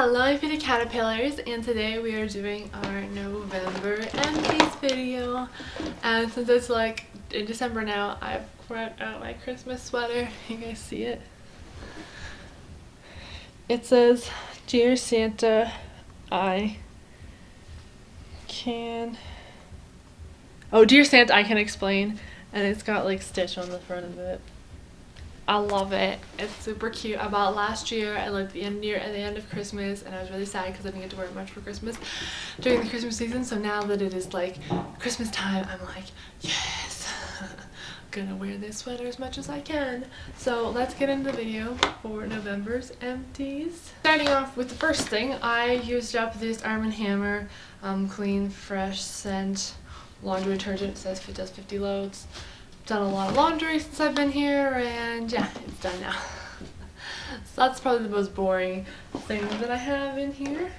Hello my pretty caterpillars, and today we are doing our November empties video. And since it's like in December now, I've brought out my Christmas sweater. You guys see it? It says, "Dear Santa, I can..." Oh, "Dear Santa, I can explain." And it's got like Stitch on the front of it. I love it. It's super cute. I bought it last year at like the end of Christmas, and I was really sad because I didn't get to wear it much for Christmas during the Christmas season. So now that it is like Christmas time, I'm like, yes, I'm gonna wear this sweater as much as I can. So let's get into the video for November's empties. Starting off with the first thing, I used up this Arm & Hammer Clean Fresh Scent laundry detergent. It says it does 50 loads. Done a lot of laundry since I've been here, and yeah, it's done now. So that's probably the most boring thing that I have in here.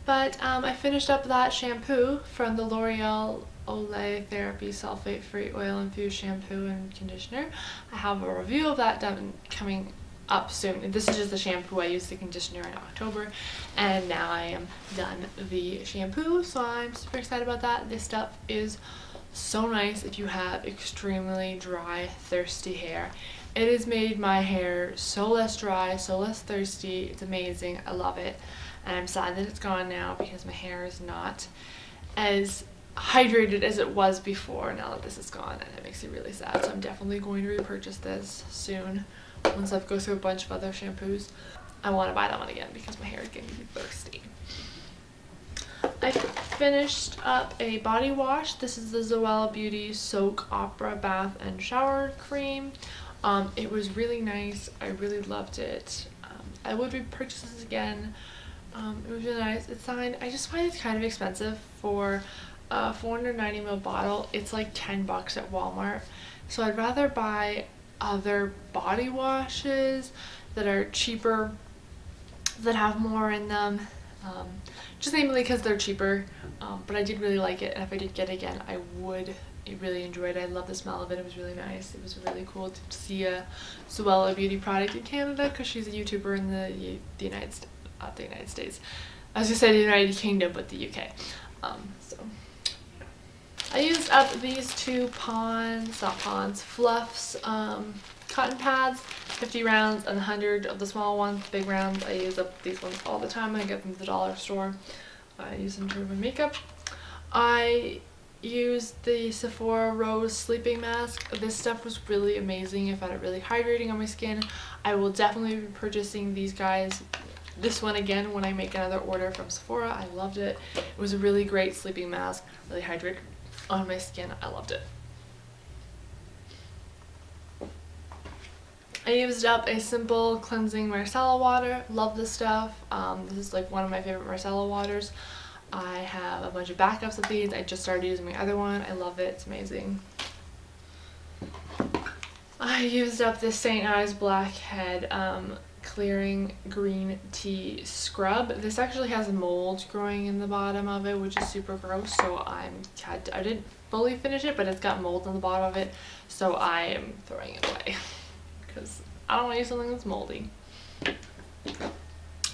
But I finished up that shampoo from the L'Oreal Olay Therapy Sulfate Free Oil Infused Shampoo and Conditioner. I have a review of that done coming up soon. This is just the shampoo. I used the conditioner in October, and now I am done the shampoo, so I'm super excited about that. This stuff is so nice if you have extremely dry, thirsty hair. It has made my hair so less dry, so less thirsty. It's amazing. I love it, and I'm sad that it's gone now because my hair is not as hydrated as it was before now that this is gone, and it makes me really sad. So I'm definitely going to repurchase this soon once I've go through a bunch of other shampoos. I want to buy that one again because my hair is getting thirsty. I finished up a body wash. This is the Zoella Beauty Soak Opera Bath and Shower Cream. It was really nice. I really loved it. I would repurchase this again. It was really nice. It's fine. I just find it's kind of expensive for a 490ml bottle. It's like 10 bucks at Walmart. So I'd rather buy other body washes that are cheaper, that have more in them. Just mainly because they're cheaper, but I did really like it, and if I did get it again, I would really enjoy it. I love the smell of it. It was really nice. It was really cool to see a Zoella Beauty product in Canada because she's a YouTuber in the United States. I was gonna say the United Kingdom, but the UK. So I used up these two Fluffs cotton pads, 50 rounds and 100 of the small ones, big rounds. I use up these ones all the time. I get them at the dollar store. I use them to remove makeup. I used the Sephora Rose Sleeping Mask. This stuff was really amazing. I found it really hydrating on my skin. I will definitely be purchasing these guys, this one again, when I make another order from Sephora. I loved it. It was a really great sleeping mask, really hydrated on my skin. I loved it. I used up a simple cleansing micellar water. Love this stuff. This is like one of my favorite micellar waters. I have a bunch of backups of these. I just started using my other one. I love it. It's amazing. I used up this St. Ives Blackhead Clearing Green Tea Scrub. This actually has mold growing in the bottom of it, which is super gross. So I didn't fully finish it, but it's got mold on the bottom of it. So I am throwing it away, because I don't want to use something that's moldy.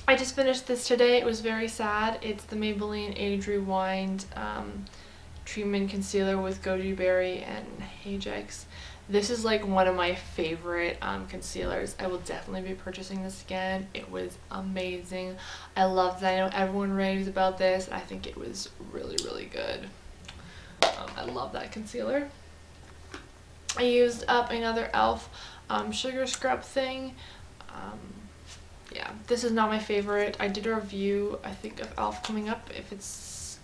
I just finished this today. It was very sad. It's the Maybelline Age Rewind Treatment Concealer with Goji Berry and Ajax. This is like one of my favorite concealers. I will definitely be purchasing this again. It was amazing. I loved it. I know everyone raves about this. I think it was really, really good. I love that concealer. I used up another e.l.f. Sugar scrub thing. Yeah, this is not my favorite. I did a review, I think, of e.l.f. coming up. If it's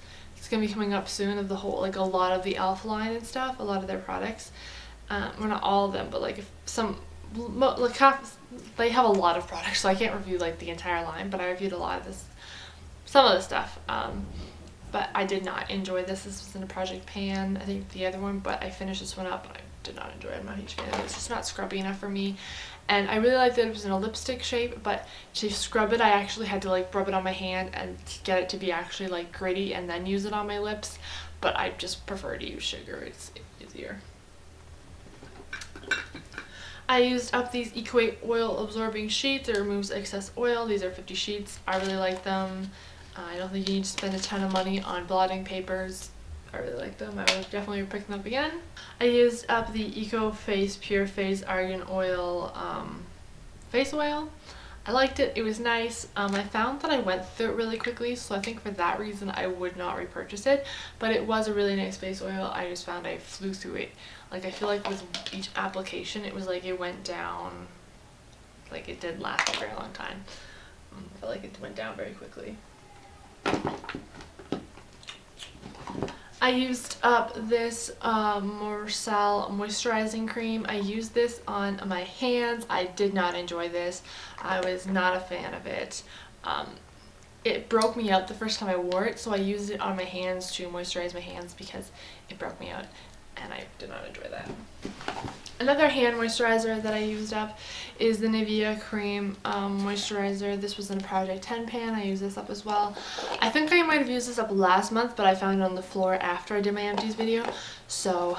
gonna be coming up soon, of the whole, like a lot of the e.l.f. line and stuff, a lot of their products. Well, not all of them, but like if some, like half, they have a lot of products, so I can't review like the entire line, but I reviewed a lot of this, some of the stuff. But I did not enjoy this. This was in a Project Pan, I think the other one, but I finished this one up and I did not enjoy it. I'm not a huge fan of it. It's just not scrubby enough for me. And I really liked that it was in a lipstick shape, but to scrub it I actually had to like rub it on my hand and get it to be actually like gritty and then use it on my lips. But I just prefer to use sugar. It's easier. I used up these Equate oil absorbing sheets. It removes excess oil. These are 50 sheets. I really like them. I don't think you need to spend a ton of money on blotting papers. I really like them. I would definitely pick them up again. I used up the Eco Face Pure Face Argan Oil face oil. I liked it. It was nice. I found that I went through it really quickly, so I think for that reason I would not repurchase it. But it was a really nice face oil. I just found I flew through it. Like, I feel like with each application it was like it went down, like it did last a very long time. I feel like it went down very quickly. I used up this Morcel moisturizing cream. I used this on my hands. I did not enjoy this. I was not a fan of it. It broke me out the first time I wore it, so I used it on my hands to moisturize my hands because it broke me out, and I did not enjoy that. Another hand moisturizer that I used up is the Nivea Cream Moisturizer. This was in a Project 10 pan. I used this up as well. I think I might have used this up last month, but I found it on the floor after I did my empties video. So,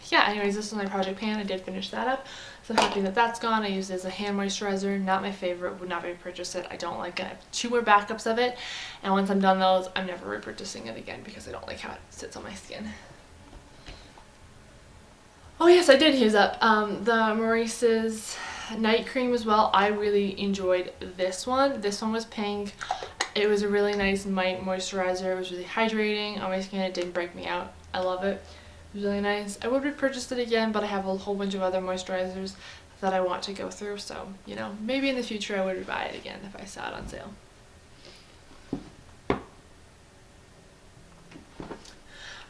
yeah, anyways, this was my Project pan. I did finish that up. So I'm happy that that's gone. I used it as a hand moisturizer. Not my favorite. Would not repurchase it. I don't like it. I have 2 more backups of it. And once I'm done those, I'm never repurchasing it again because I don't like how it sits on my skin. Oh yes, I did use up the Maurice's night cream as well. I really enjoyed this one. This one was pink. It was a really nice night moisturizer. It was really hydrating on my skin. It didn't break me out. I love it. It was really nice. I would repurchase it again, but I have a whole bunch of other moisturizers that I want to go through. So, you know, maybe in the future I would buy it again if I saw it on sale.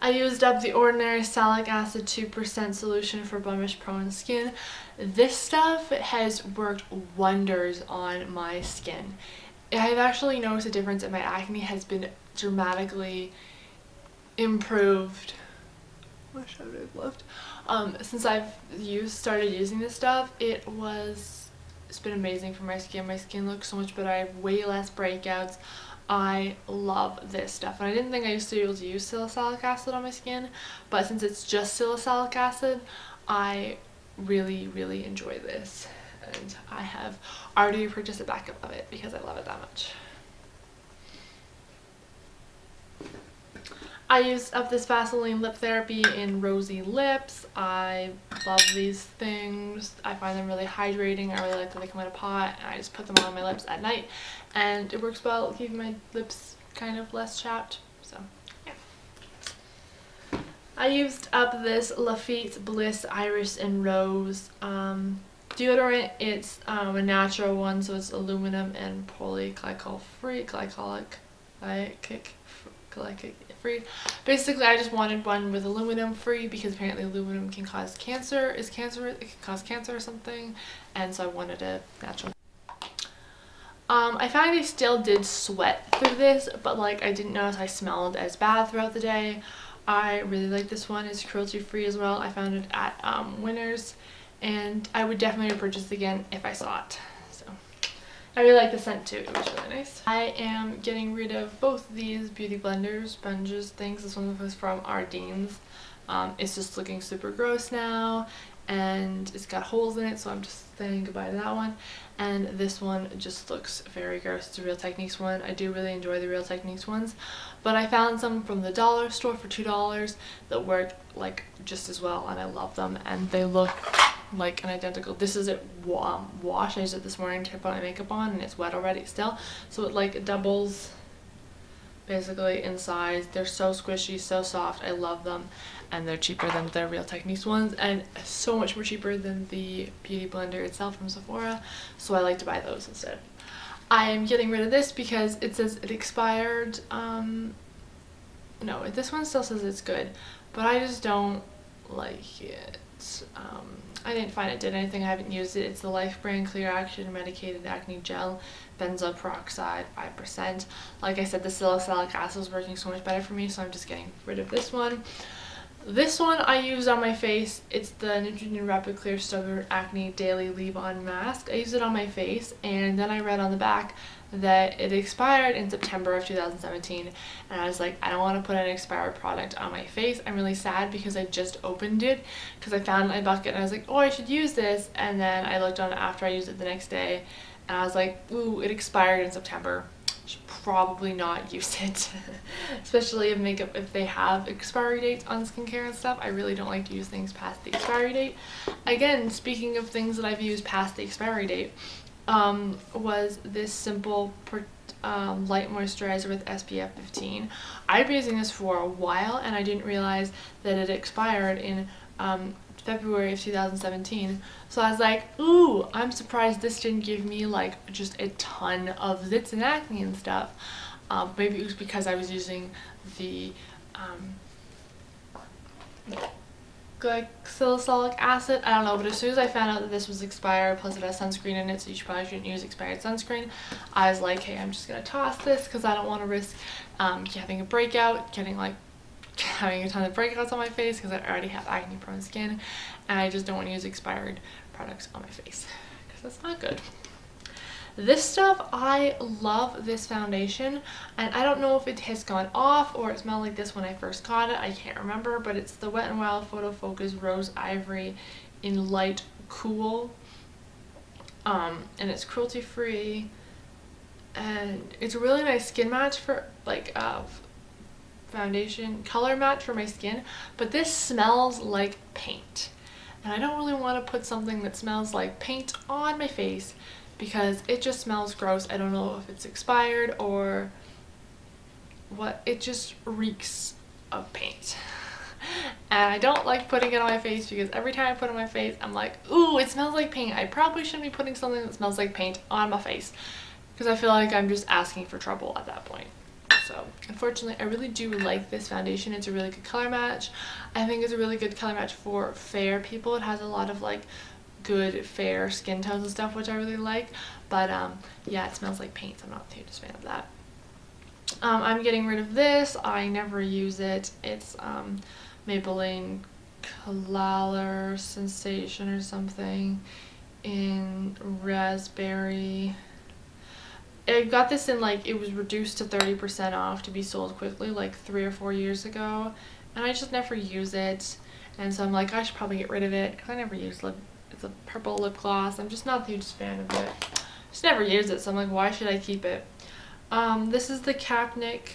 I used up the Ordinary Salicylic Acid 2% solution for blemish prone skin. This stuff has worked wonders on my skin. I've actually noticed a difference, and my acne has been dramatically improved. Wish I would have left. Since I've started using this stuff, it's been amazing for my skin. My skin looks so much better. I have way less breakouts. I love this stuff, and I didn't think I used to be able to use salicylic acid on my skin, but since it's just salicylic acid, I really, really enjoy this, and I have already purchased a backup of it because I love it that much. I used up this Vaseline Lip Therapy in Rosy Lips. I love these things. I find them really hydrating. I really like that they come in a pot, and I just put them on my lips at night, and it works well keeping my lips kind of less chapped. So, yeah. I used up this Lafitte Bliss Iris and Rose deodorant. It's a natural one, so it's aluminum and polyglycol free, free. Basically, I just wanted one with aluminum free because apparently aluminum can cause cancer. It can cause cancer or something, and so I wanted a natural. I found I still did sweat through this, but like I didn't notice I smelled as bad throughout the day. I really like this one. It's cruelty free as well. I found it at Winners, and I would definitely repurchase it again if I saw it. So I really like the scent too. It was really nice. I am getting rid of both these beauty blenders, sponges, things. This one was from Ardene's. It's just looking super gross now, and it's got holes in it, so I'm just saying goodbye to that one. And this one just looks very gross. It's a Real Techniques one. I do really enjoy the Real Techniques ones, but I found some from the dollar store for $2 that work like just as well, and I love them, and they look like an identical. This is a wash. I used it this morning to put my makeup on, and it's wet already still, so it like doubles basically in size. They're so squishy, so soft. I love them, and they're cheaper than the Real Techniques ones, and so much more cheaper than the beauty blender itself from Sephora, so I like to buy those instead. I am getting rid of this because it says it expired. No, this one still says it's good, but I just don't like it. I didn't find it did anything. I haven't used it. It's the Life Brand Clear Action Medicated Acne Gel, benzoyl peroxide, 5%. Like I said, the salicylic acid is working so much better for me, so I'm just getting rid of this one. This one I used on my face. It's the Neutrogena Rapid Clear Stubborn Acne Daily Leave-On Mask. I used it on my face, and then I read on the back that it expired in September of 2017, and I was like, I don't want to put an expired product on my face. I'm really sad because I just opened it because I found it in my bucket and I was like, oh, I should use this, and then I looked on it after I used it the next day and I was like, ooh, it expired in September. Should probably not use it. Especially if makeup, if they have expiry dates on skincare and stuff. I really don't like to use things past the expiry date. Again, speaking of things that I've used past the expiry date, was this simple light moisturizer with SPF 15. I've been using this for a while and I didn't realize that it expired in February of 2017. So I was like, ooh, I'm surprised this didn't give me like just a ton of zits and acne and stuff. Maybe it was because I was using the salicylic acid. I don't know, but as soon as I found out that this was expired, plus it has sunscreen in it, so you probably shouldn't use expired sunscreen, I was like, hey, I'm just gonna toss this because I don't want to risk having a breakout, having a ton of breakouts on my face because I already have acne prone skin, and I just don't want to use expired products on my face because that's not good. This stuff, I love this foundation, and I don't know if it has gone off or it smelled like this when I first got it. I can't remember, but it's the Wet n Wild Photo Focus Rose Ivory in Light Cool, and it's cruelty free, and it's a really nice skin match for like foundation color match for my skin, but this smells like paint, and I don't really want to put something that smells like paint on my face because it just smells gross. I don't know if it's expired or what. It just reeks of paint. And I don't like putting it on my face because every time I put it on my face, I'm like, ooh, it smells like paint. I probably shouldn't be putting something that smells like paint on my face because I feel like I'm just asking for trouble at that point. So unfortunately, I really do like this foundation. It's a really good color match. I think it's a really good color match for fair people. It has a lot of like good fair skin tones and stuff, which I really like, but yeah, it smells like paint, so I'm not a huge fan of that. I'm getting rid of this. I never use it. It's Maybelline Color Sensation or something in raspberry. I got this in like, it was reduced to 30% off to be sold quickly like 3 or 4 years ago, and I just never use it, and so I'm like, I should probably get rid of it because I never use lip. It's a purple lip gloss. I'm just not the hugest fan of it. Just never used it, so I'm like, why should I keep it? This is the Cavnar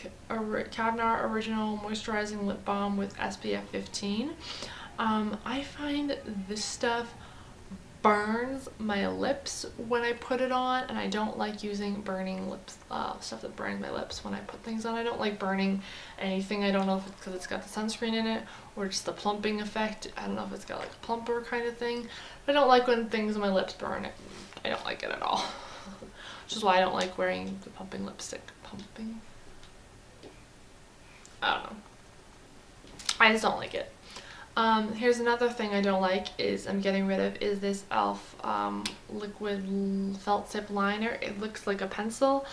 Original Moisturizing Lip Balm with SPF 15. I find this stuff burns my lips when I put it on, and I don't like using burning lips, stuff that burns my lips when I put things on. I don't like burning anything. I don't know if it's because it's got the sunscreen in it or just the plumping effect. I don't know if it's got like a plumper kind of thing. I don't like when things on my lips burn. I don't like it at all. Which is why I don't like wearing the pumping lipstick. Pumping? I don't know. I just don't like it. Here's another thing I don't like is I'm getting rid of is this e.l.f. Liquid Felt Tip Liner. It looks like a pencil.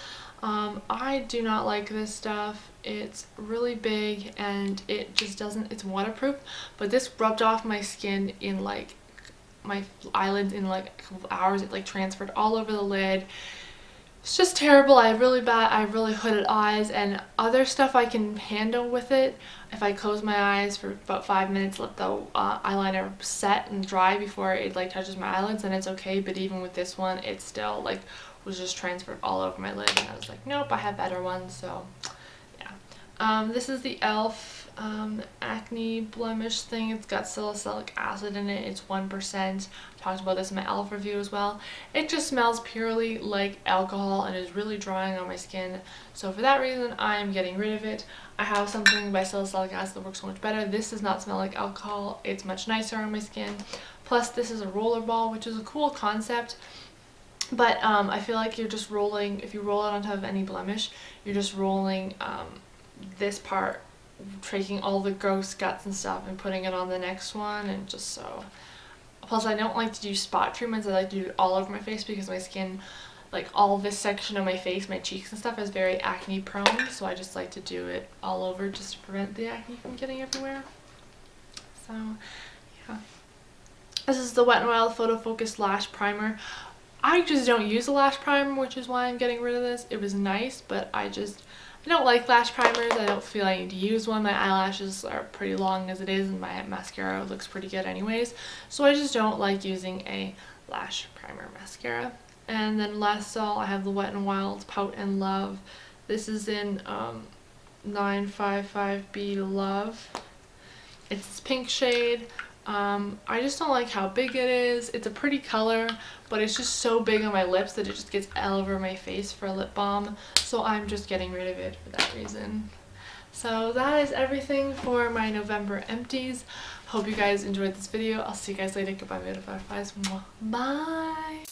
I do not like this stuff. It's really big and it just doesn't, it's waterproof, but this rubbed off my skin in like my eyelids in like a couple of hours. It like transferred all over the lid. It's just terrible. I have really hooded eyes, and other stuff I can handle with it. If I close my eyes for about 5 minutes, let the eyeliner set and dry before it like touches my eyelids, then it's okay. But even with this one, it still like was just transferred all over my lid, and I was like, nope, I have better ones. So yeah. This is the e.l.f. Acne blemish thing. It's got salicylic acid in it. It's 1%. I talked about this in my e.l.f. review as well. It just smells purely like alcohol and is really drying on my skin. So for that reason, I am getting rid of it. I have something by salicylic acid that works so much better. This does not smell like alcohol. It's much nicer on my skin. Plus, this is a roller ball, which is a cool concept. But I feel like you're just rolling, if you roll it on top of any blemish, you're just rolling this part, taking all the gross guts and stuff and putting it on the next one, and just so. Plus, I don't like to do spot treatments. I like to do it all over my face because my skin, like all this section of my face, my cheeks and stuff, is very acne prone, so I just like to do it all over just to prevent the acne from getting everywhere. So yeah, this is the Wet n Wild Photo Focus Lash Primer. I just don't use a lash primer, which is why I'm getting rid of this. It was nice, but I don't like lash primers. I don't feel I need to use one. My eyelashes are pretty long as it is, and my mascara looks pretty good anyways. So I just don't like using a lash primer mascara. And then last of all, I have the Wet n Wild Pout and Love. This is in 955B Love. It's this pink shade. I just don't like how big it is. It's a pretty color, but it's just so big on my lips that it just gets all over my face for a lip balm. So I'm just getting rid of it for that reason. So that is everything for my November empties. Hope you guys enjoyed this video. I'll see you guys later. Goodbye, beautiful butterflies. Bye!